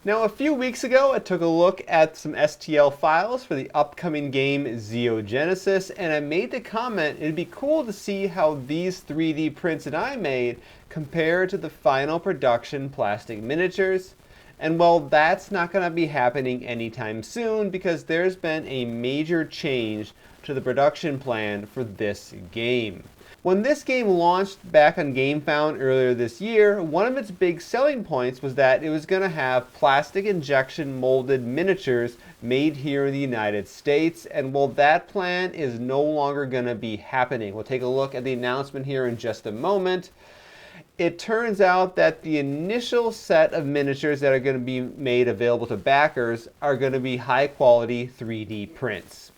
Now, a few weeks ago, I took a look at some STL files for the upcoming game Zeo Genesis, and I made the comment it'd be cool to see how these 3D prints that I made compare to the final production plastic miniatures. And well, that's not going to be happening anytime soon because there's been a major change to the production plan for this game. When this game launched back on GameFound earlier this year, one of its big selling points was that it was going to have plastic injection molded miniatures made here in the United States, and well, that plan is no longer going to be happening. We'll take a look at the announcement here in just a moment. It turns out that the initial set of miniatures that are going to be made available to backers are going to be high quality 3D prints.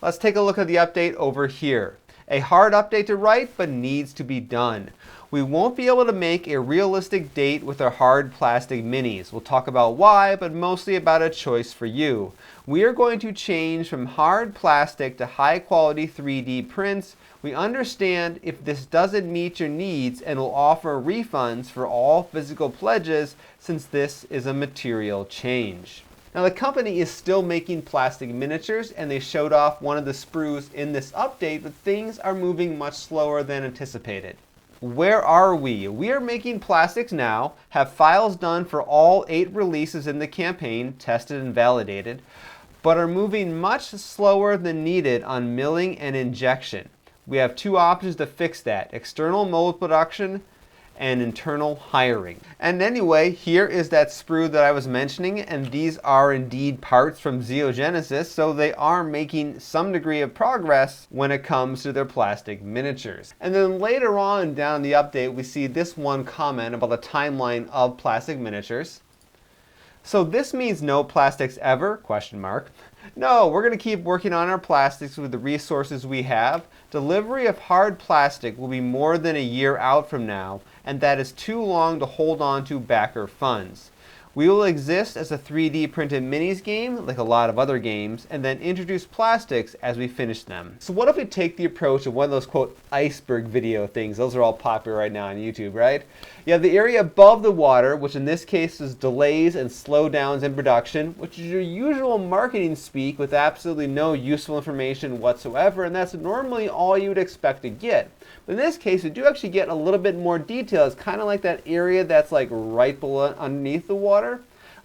Let's take a look at the update over here. A hard update to write, but needs to be done. We won't be able to make a realistic date with our hard plastic minis. We'll talk about why, but mostly about a choice for you. We are going to change from hard plastic to high quality 3D prints. We understand if this doesn't meet your needs and will offer refunds for all physical pledges since this is a material change. Now, the company is still making plastic miniatures, and they showed off one of the sprues in this update, but things are moving much slower than anticipated. Where are we? We are making plastics now, have files done for all 8 releases in the campaign, tested and validated, but are moving much slower than needed on milling and injection. We have 2 options to fix that: external mold production and internal hiring. And anyway, here is that sprue that I was mentioning, and these are indeed parts from Zeo Genesis, so they are making some degree of progress when it comes to their plastic miniatures. And then later on down the update, we see this one comment about the timeline of plastic miniatures. So this means no plastics ever? Question mark. No, we're going to keep working on our plastics with the resources we have. Delivery of hard plastic will be more than a year out from now, and that is too long to hold on to backer funds. We will exist as a 3D printed minis game, like a lot of other games, and then introduce plastics as we finish them. So what if we take the approach of one of those, quote, iceberg video things? Those are all popular right now on YouTube, right? You have the area above the water, which in this case is delays and slowdowns in production, which is your usual marketing speak with absolutely no useful information whatsoever, and that's normally all you would expect to get. But in this case, we do actually get a little bit more detail. It's kind of like that area that's like right below, underneath the water.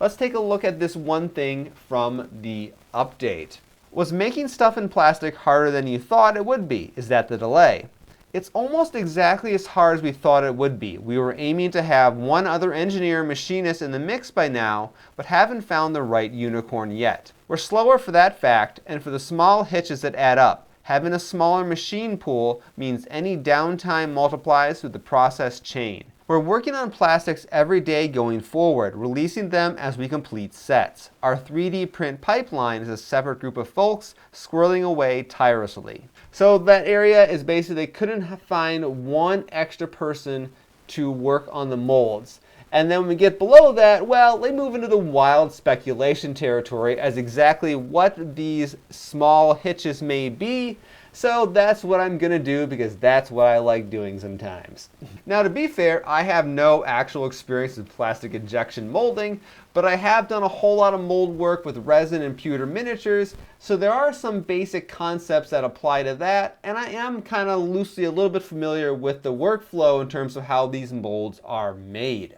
Let's take a look at this one thing from the update. Was making stuff in plastic harder than you thought it would be? Is that the delay? It's almost exactly as hard as we thought it would be. We were aiming to have one other engineer and machinist in the mix by now, but haven't found the right unicorn yet. We're slower for that fact, and for the small hitches that add up. Having a smaller machine pool means any downtime multiplies through the process chain. We're working on plastics every day going forward, releasing them as we complete sets. Our 3D print pipeline is a separate group of folks squirreling away tirelessly. So that area is basically they couldn't find one extra person to work on the molds. And then when we get below that, well, they move into the wild speculation territory as exactly what these small hitches may be. So that's what I'm going to do because that's what I like doing sometimes. Now, to be fair, I have no actual experience with plastic injection molding, but I have done a whole lot of mold work with resin and pewter miniatures, so there are some basic concepts that apply to that, and I am kind of loosely a little bit familiar with the workflow in terms of how these molds are made.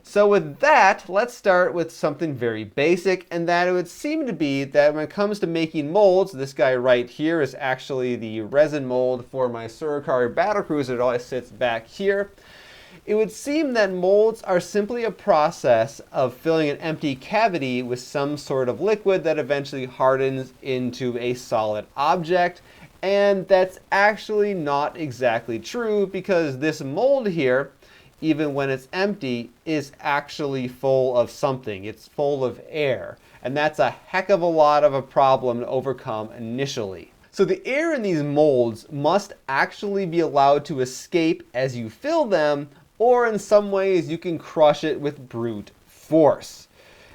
So with that, let's start with something very basic, and that it would seem to be that when it comes to making molds, this guy right here is actually the resin mold for my Surikari battlecruiser. It always sits back here. It would seem that molds are simply a process of filling an empty cavity with some sort of liquid that eventually hardens into a solid object. And that's actually not exactly true because this mold here, even when it's empty, is actually full of something. It's full of air. And that's a heck of a lot of a problem to overcome initially. So the air in these molds must actually be allowed to escape as you fill them, or in some ways you can crush it with brute force.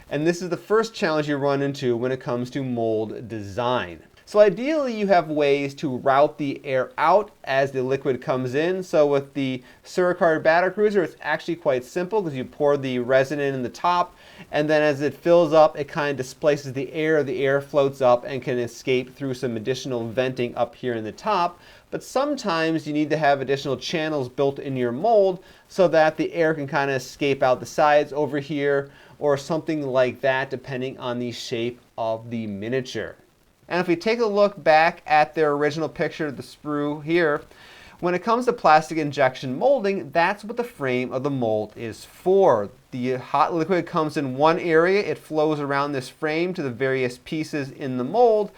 And this is the first challenge you run into when it comes to mold design. So ideally you have ways to route the air out as the liquid comes in. So with the Suricard batter cruiser, it's actually quite simple because you pour the resin in the top, and then as it fills up, it kind of displaces the air floats up and can escape through some additional venting up here in the top. But sometimes you need to have additional channels built in your mold so that the air can kind of escape out the sides over here or something like that, depending on the shape of the miniature. And if we take a look back at their original picture of the sprue here, when it comes to plastic injection molding, that's what the frame of the mold is for. The hot liquid comes in one area, it flows around this frame to the various pieces in the mold,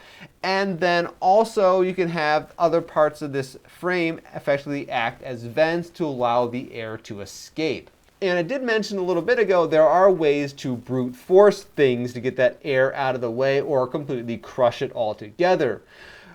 and then also you can have other parts of this frame effectively act as vents to allow the air to escape. And I did mention a little bit ago, there are ways to brute force things to get that air out of the way or completely crush it altogether.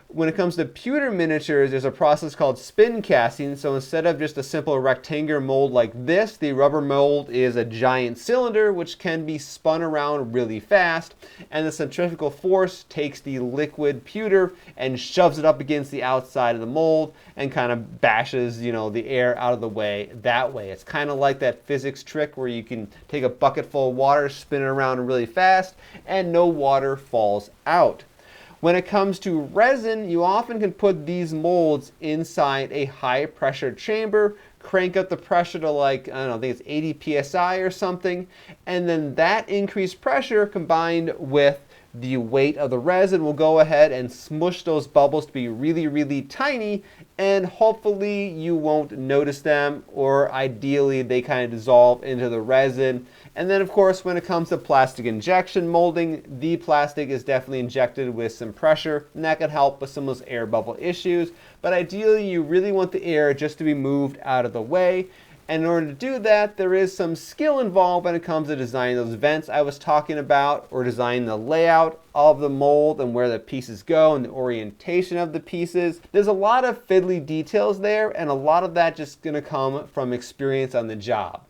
When it comes to pewter miniatures, there's a process called spin casting. So instead of just a simple rectangular mold like this, the rubber mold is a giant cylinder which can be spun around really fast. And the centrifugal force takes the liquid pewter and shoves it up against the outside of the mold and kind of bashes, the air out of the way that way. It's kind of like that physics trick where you can take a bucket full of water, spin it around really fast, and no water falls out. When it comes to resin, you often can put these molds inside a high pressure chamber, crank up the pressure to I think it's 80 psi or something, and then that increased pressure combined with the weight of the resin will go ahead and smush those bubbles to be really, really tiny, and hopefully you won't notice them, or ideally they kind of dissolve into the resin. And then of course, when it comes to plastic injection molding, the plastic is definitely injected with some pressure, and that can help with some of those air bubble issues. But ideally, you really want the air just to be moved out of the way. And in order to do that, there is some skill involved when it comes to designing those vents I was talking about, or designing the layout of the mold and where the pieces go and the orientation of the pieces. There's a lot of fiddly details there, and a lot of that just going to come from experience on the job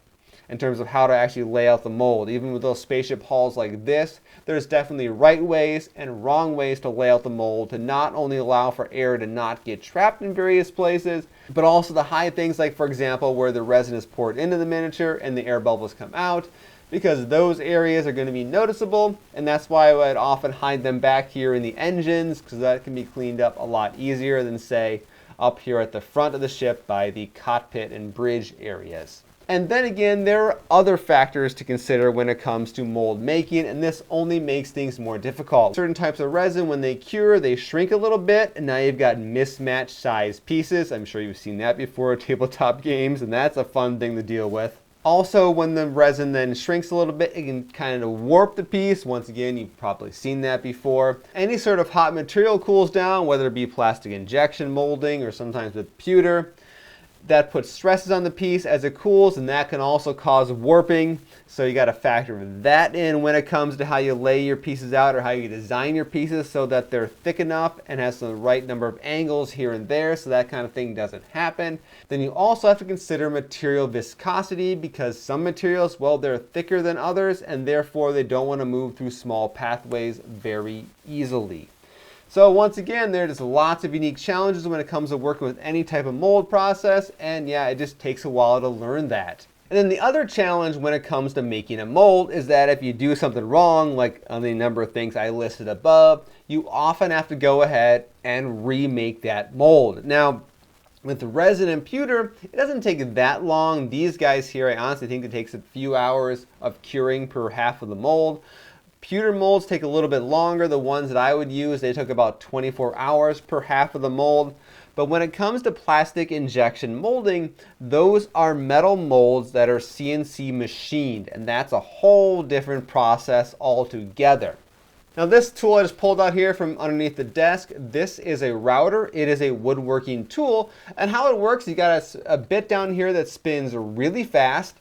in terms of how to actually lay out the mold. Even with those spaceship hulls like this, there's definitely right ways and wrong ways to lay out the mold to not only allow for air to not get trapped in various places, but also to hide things like, for example, where the resin is poured into the miniature and the air bubbles come out, because those areas are going to be noticeable, and that's why I would often hide them back here in the engines, because that can be cleaned up a lot easier than, say, up here at the front of the ship by the cockpit and bridge areas. And then again, there are other factors to consider when it comes to mold making, and this only makes things more difficult. Certain types of resin, when they cure, they shrink a little bit, and now you've got mismatched size pieces. I'm sure you've seen that before, tabletop games, and that's a fun thing to deal with. Also, when the resin then shrinks a little bit, it can kind of warp the piece. Once again, you've probably seen that before. Any sort of hot material cools down, whether it be plastic injection molding or sometimes with pewter. That puts stresses on the piece as it cools, and that can also cause warping. So you got to factor that in when it comes to how you lay your pieces out or how you design your pieces so that they're thick enough and has the right number of angles here and there so that kind of thing doesn't happen. Then you also have to consider material viscosity, because some materials, well, they're thicker than others, and therefore they don't want to move through small pathways very easily. So once again, there's lots of unique challenges when it comes to working with any type of mold process, and yeah, it just takes a while to learn that. And then the other challenge when it comes to making a mold is that if you do something wrong, like on the number of things I listed above, you often have to go ahead and remake that mold. Now, with resin and pewter, it doesn't take that long. These guys here, I honestly think it takes a few hours of curing per half of the mold. Pewter molds take a little bit longer. The ones that I would use, they took about 24 hours per half of the mold. But when it comes to plastic injection molding, those are metal molds that are CNC machined, and that's a whole different process altogether. Now this tool I just pulled out here from underneath the desk, this is a router. It is a woodworking tool, and how it works, you got a bit down here that spins really fast.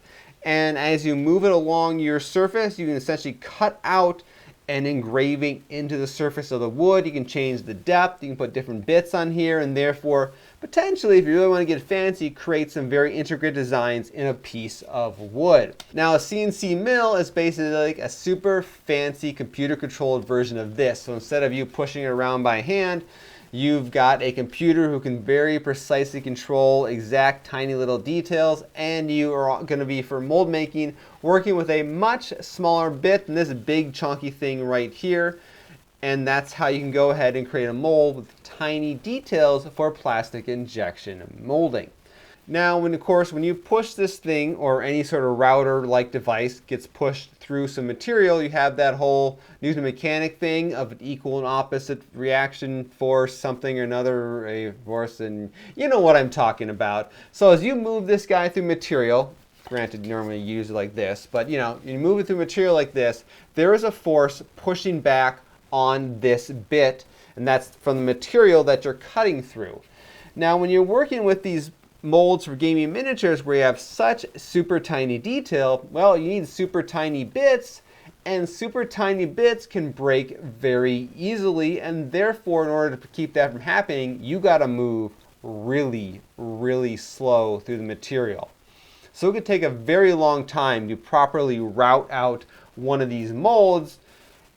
And as you move it along your surface, you can essentially cut out and engraving into the surface of the wood. You can change the depth, you can put different bits on here, and therefore potentially, if you really want to get fancy, create some very intricate designs in a piece of wood. Now a CNC mill is basically like a super fancy computer controlled version of this. So instead of you pushing it around by hand, you've got a computer who can very precisely control exact tiny little details, and you are going to be, for mold making, working with a much smaller bit than this big chunky thing right here. And that's how you can go ahead and create a mold with tiny details for plastic injection molding. Now, when you push this thing, or any sort of router-like device gets pushed through some material, you have that whole Newton mechanic thing of an equal and opposite reaction force, something or another, a force, and you know what I'm talking about. So as you move this guy through material, granted normally you use it like this, but you move it through material like this, there is a force pushing back on this bit, and that's from the material that you're cutting through. Now when you're working with these molds for gaming miniatures where you have such super tiny detail, well, you need super tiny bits, and super tiny bits can break very easily, and therefore in order to keep that from happening, you got to move really, really slow through the material. So it could take a very long time to properly route out one of these molds,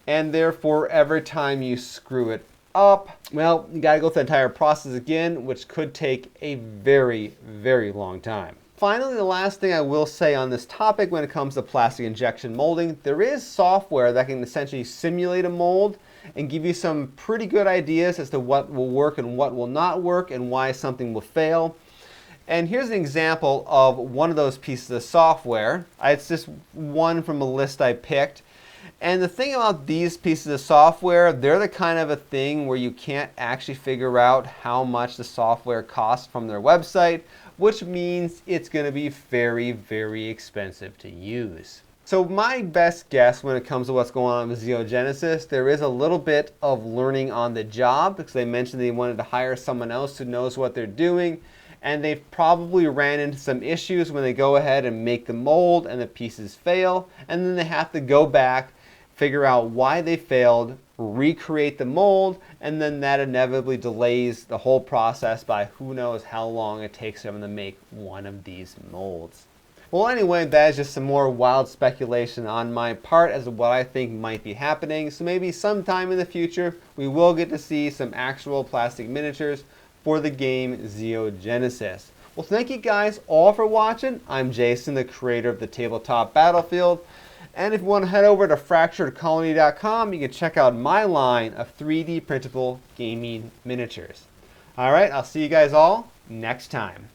and therefore every time you screw it up, well, you gotta go through the entire process again, which could take a very, very long time. Finally, the last thing I will say on this topic when it comes to plastic injection molding, there is software that can essentially simulate a mold and give you some pretty good ideas as to what will work and what will not work and why something will fail. And here's an example of one of those pieces of software. It's just one from a list I picked. And the thing about these pieces of software, they're the kind of a thing where you can't actually figure out how much the software costs from their website, which means it's going to be very, very expensive to use. So my best guess when it comes to what's going on with Zeo Genesis, there is a little bit of learning on the job, because they mentioned they wanted to hire someone else who knows what they're doing. And they've probably ran into some issues when they go ahead and make the mold and the pieces fail, and then they have to go back, figure out why they failed, recreate the mold, and then that inevitably delays the whole process by who knows how long it takes them to make one of these molds. Well, anyway, that is just some more wild speculation on my part as to what I think might be happening. So maybe sometime in the future, we will get to see some actual plastic miniatures for the game Zeo Genesis. Well, thank you guys all for watching. I'm Jason, the creator of the Tabletop Battlefield. And if you want to head over to fracturedcolony.com, you can check out my line of 3D printable gaming miniatures. All right, I'll see you guys all next time.